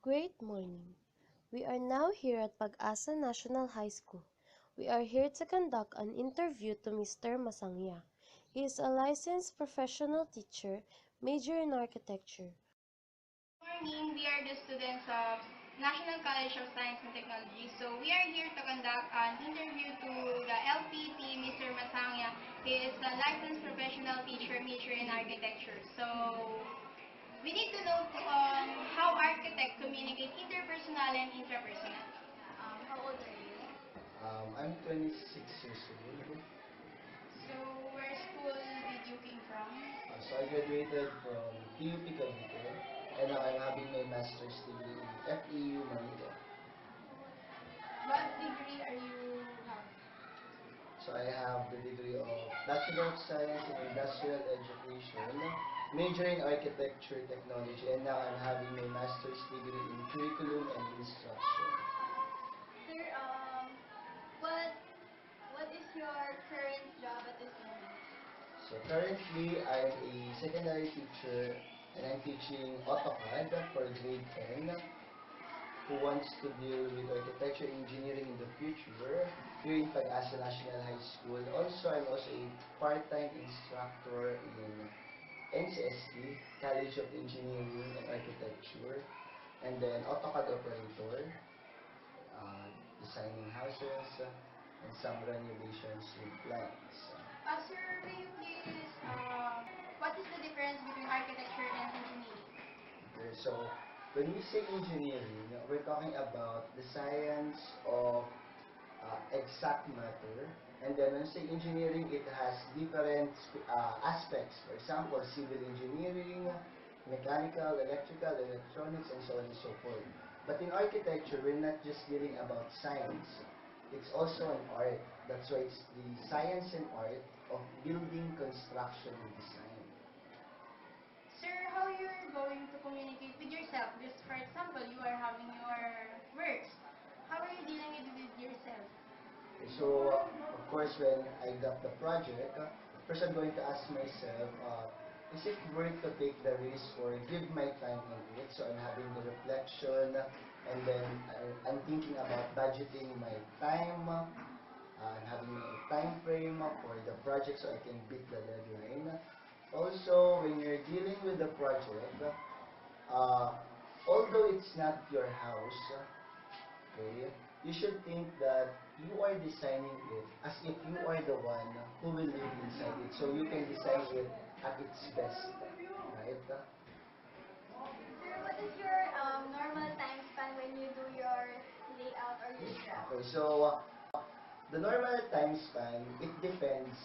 Great morning. We are now here at Pag-asa National High School. We are here to conduct an interview to Mr. Masangya. He is a licensed professional teacher, major in architecture. Morning, we are the students of National College of Science and Technology. So we are here to conduct an interview to the LPT, Mr. Masangya. He is a licensed professional teacher, major in architecture. So we need to know how architects communicate interpersonal and intrapersonal. How old are you? I'm 26 years old. So where school did you came from? So I graduated from PUP Cavite, and now I'm having my master's degree in FEU Manila. What degree are you have? So I have the degree of Bachelor of Science in Industrial Education, major in Architecture Technology, and now I'm having my master's degree in Curriculum and Instruction. Sir, what is your current job at this moment? So currently, I'm a secondary teacher, and I'm teaching AutoCAD for grade 10, who wants to deal with architecture engineering in the future here in Pag-asa National High School. Also, I'm also a part-time instructor in NCST, College of Engineering and Architecture, and then AutoCAD operator, designing houses, and some renovations with plans. Sir, may you please, what is the difference between architecture and engineering? Okay, so when we say engineering, we're talking about the science of exact matter. And then when we say engineering, it has different aspects. For example, civil engineering, mechanical, electrical, electronics, and so on and so forth. But in architecture, we're not just dealing about science. It's also an art. That's why it's the science and art of building, construction, and design. Sir, how you're going to communicate with yourself? Just for example, you are having your works. How are you dealing it with yourself? So, of course, when I got the project, first I'm going to ask myself, is it worth to take the risk or give my time in it? So I'm having the reflection, and then I'm thinking about budgeting my time, and having a time frame for the project so I can beat the deadline. Also, when you're dealing with the project, uh, although it's not your house, okay, you should think that you are designing it as if you are the one who will live inside it. So you can design it at its best, right? Sir, what is your normal time span when you do your layout or your draft? Okay, so the normal time span, it depends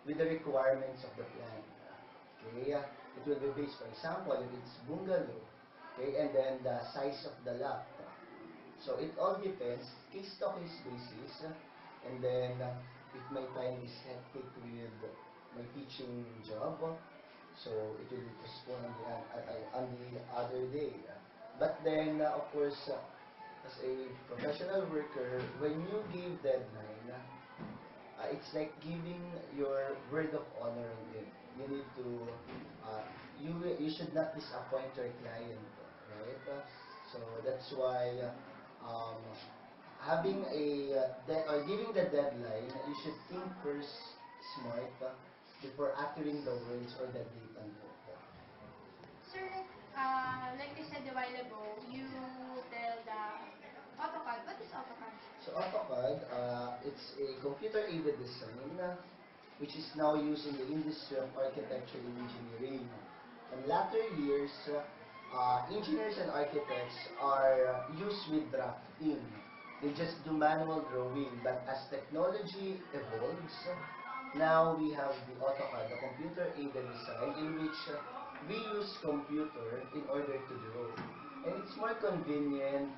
with the requirements of the plan. Okay, it will be based, for example, if it's bungalow, okay, and then the size of the lot. So it all depends, case-to-case basis, and then if my time is hectic with my teaching job, so it will be postponed on the other day. But then, of course, as a professional worker, when you give deadline, it's like giving your word of honor on it. You need to, you should not disappoint your client, right? So that's why um, having or giving the deadline, you should think first smart before uttering the words or the date on it. Sir, like you said a while ago, you tell the AutoCAD. What is AutoCAD? So AutoCAD, it's a computer-aided design which is now used in the industry of architecture and engineering. In latter years, engineers and architects are used with drafting. They just do manual drawing, but as technology evolves, now we have the AutoCAD, the computer-aided design, in which we use computer in order to draw. And it's more convenient,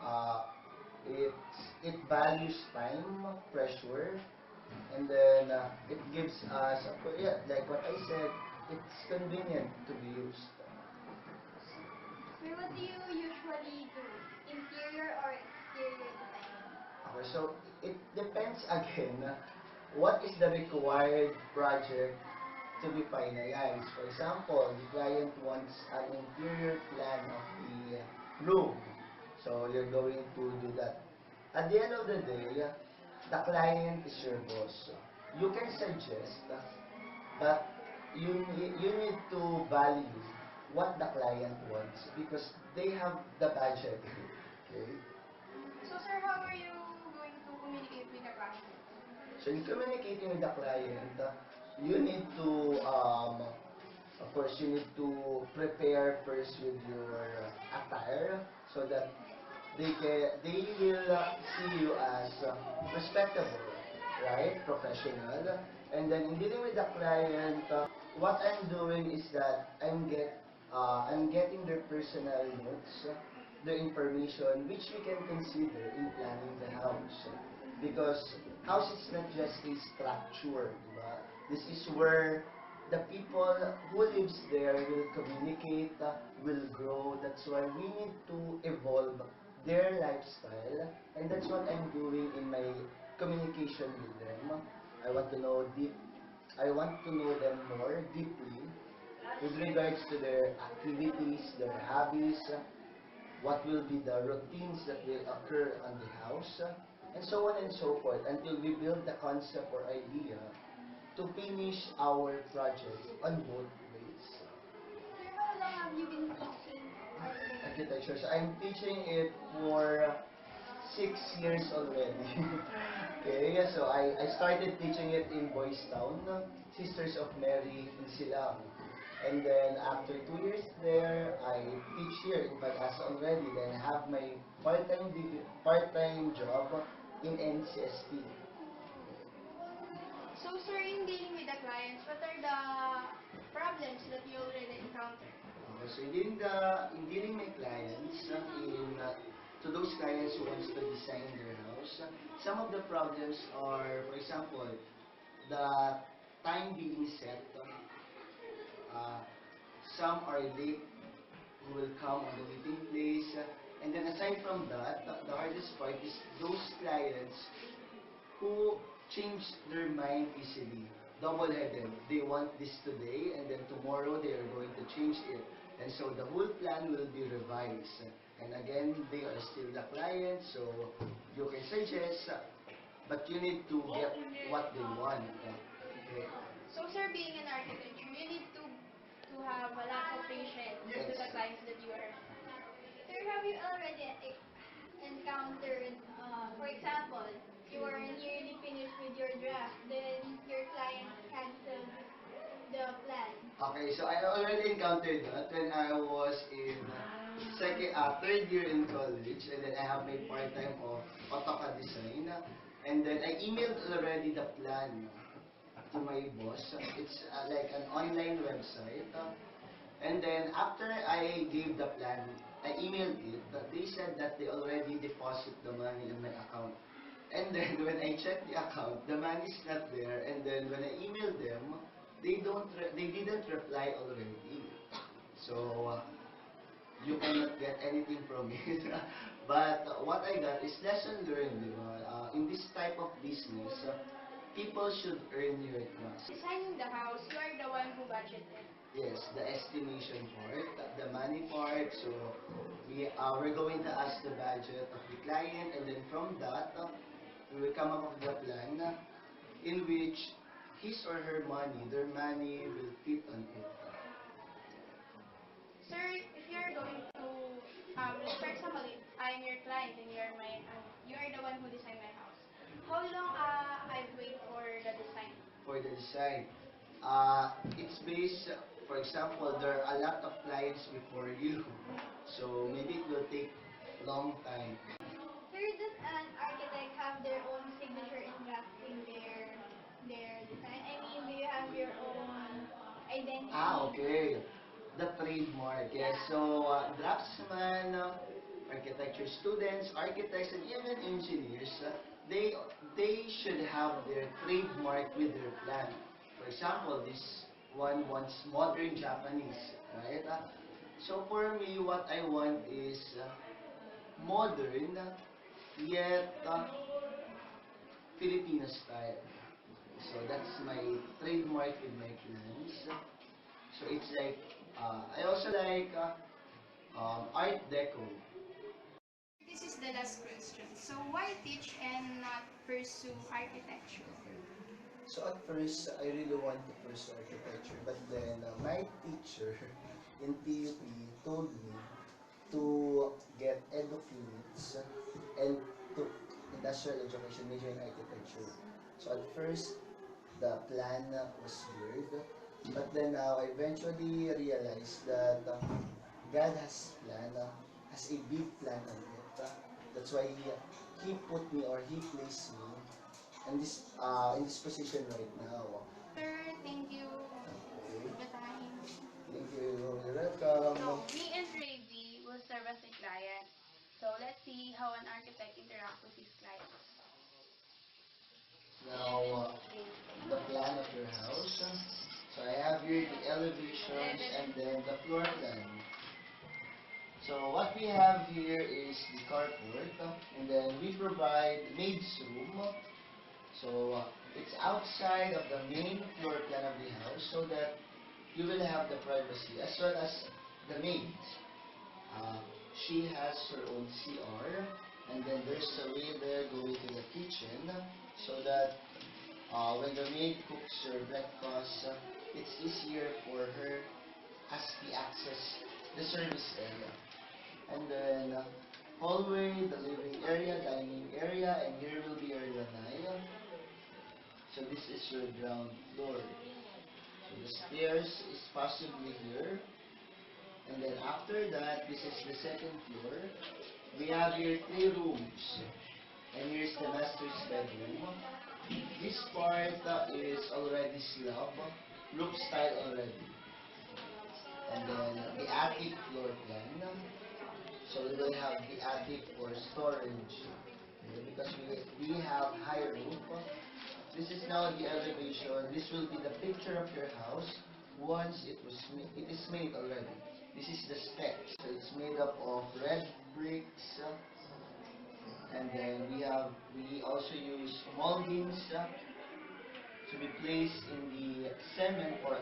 uh, it values time, pressure, and then it gives us, yeah, like what I said, it's convenient to be used. Sir, what do you usually do? Interior or exterior design? Okay, so it depends again, what is the required project to be finalized. For example, the client wants an interior plan of the room. So you're going to do that. At the end of the day, the client is your boss. You can suggest, but you need to value what the client wants because they have the budget. Okay? So, sir, how are you going to communicate with the client? So in communicating with the client, you need to, of course, you need to prepare first with your attire so that they will see you as respectable, right, professional. And then in dealing with the client, what I'm doing is that I'm getting their personal notes, their information, which we can consider in planning the house. Because house is not just a structure, diba? This is where the people who lives there will communicate, will grow. That's why we need to evolve their lifestyle, and that's what I'm doing in my communication with them. I want to know deep. I want to know them more deeply with regards to their activities, their hobbies, what will be the routines that will occur on the house, and so on and so forth, until we build the concept or idea to finish our project on both ways. Sir, how long have you been teaching architecture? Architecture. So I'm teaching it for 6 years already. Okay, so I started teaching it in Boys Town, Sisters of Mary in Silang. And then after 2 years there, I teach here in Pag-asa already. Then I have my part-time job in NCST. So, sir, in dealing with the clients, what are the problems that you already encountered? So in dealing my clients, to those clients who wants to design their house, some of the problems are, for example, the time being set. Uh, some are late who will come on the meeting place. And then aside from that, the hardest part is those clients who change their mind easily. Double-headed. They want this today and then tomorrow they are going to change it. And so the whole plan will be revised. And again, they are still the client, so you can suggest, but you need to get what they want. Okay. So, sir, being an architect, you need to have a lot of patience to Yes. the clients that you are. Sir, have you already encountered, for example, you are nearly finished with your draft, then your client canceled the plan? Okay, so I already encountered that when I was in third year in college, and then I have my part-time of AutoCAD design, and then I emailed already the plan to my boss. It's like an online website, and then after I gave the plan, I emailed it. They said that they already deposit the money in my account. And then when I checked the account, the money is not there. And then when I emailed them, they didn't reply already. So you cannot get anything from it. But what I got is lesson learned, di ba? In this type of business, people should earn your trust. Designing the house, you are the one who budgeted. Yes, the estimation part, the money part. So we're going to ask the budget of the client, and then from that, we will come up with the plan in which his or her money, their money will fit on it. Sir, if you are going to, for example, if I'm your client and you are the one who designed my house, how long I wait for the design? For the design, it's based, for example, there are a lot of clients before you, so maybe it will take long time. Sir, does an architect have their own signature in drafting their design? I mean, do you have your own identity? Okay. The trademark, yes. So, draftsmen, architecture students, architects, and even engineers, they should have their trademark with their plan. For example, this one wants modern Japanese, right? So for me, what I want is modern, yet Filipino style. So that's my trademark with my plans. So it's like, I also like Art Deco. the last question. So why teach and not pursue architecture? So at first, I really want to pursue architecture, but then my teacher in TUP told me to get EduClinics and took industrial education major in architecture. So at first, the plan was weird, but then now I eventually realized that God has a big plan on it. That's why he put me or he placed me in this position right now. Sir, thank you Okay. for the time. Thank you. You're So, welcome. me and Ravi will serve as a client. So, let's see how an architect interacts with his clients. Now, the plan of your house. So I have here the elevations and then the floor plan. So what we have here is the carport, and then we provide maid's room. So it's outside of the main floor plan of the house so that you will have the privacy as well as the maid. Uh, she has her own CR, and then there's a way there going to the kitchen so that when the maid cooks your breakfast, it's easier for her as the access the service area. And then hallway, the living area, dining area, and here will be your lanai. So this is your ground floor. So the stairs is possibly here. And then after that, this is the second floor. We have here 3 rooms. And here's the master's bedroom. This part is already slab, roof style already. And then the attic floor plan. So we will have the attic for storage. Okay, because we have high roof. This is now the elevation. This will be the picture of your house once it is made already. This is the specs. So it's made up of red bricks, and then we also use moldings to be placed in the cement for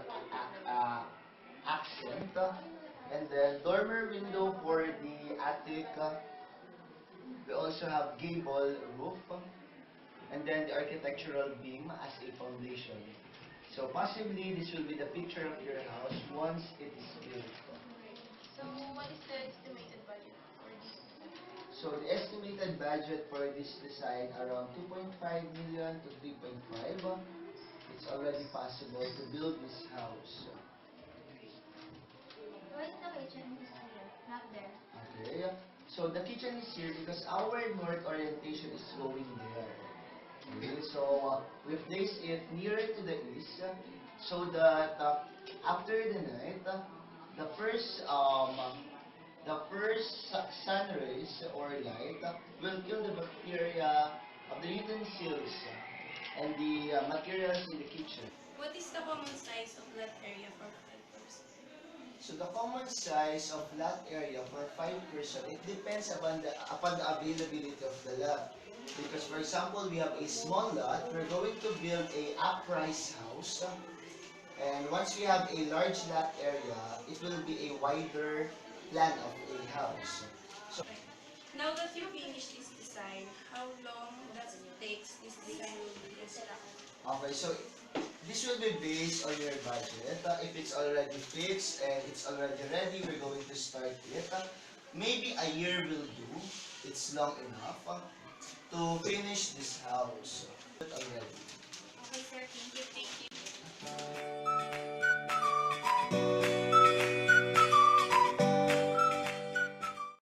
accent, and then dormer window for the attic. We also have gable roof, and then the architectural beam as a foundation. So possibly this will be the picture of your house once it is built. So, what is the estimated budget for this? So the estimated budget for this design around 2.5 million to 3.5. It's already possible to build this house. Why is the kitchen here, not there? Okay. So the kitchen is here because our north orientation is going there. Okay. So we place it nearer to the east so that after the night, the first sun rays or light will kill the bacteria of the utensils and the materials in the kitchen. What is the common size of lot area for 5%? So the common size of lot area for 5%, it depends upon the availability of the lot. Because for example, we have a small lot, we're going to build a uprise house. And once we have a large lot area, it will be a wider plan of a house. So, Now that you finish this design, how long does it take this design will be constructed? okay, so this will be based on your budget. If it's already fixed and it's already ready, we're going to start it. Maybe a year will do. It's long enough to finish this house. Already. Okay, sir. Thank you. Thank you.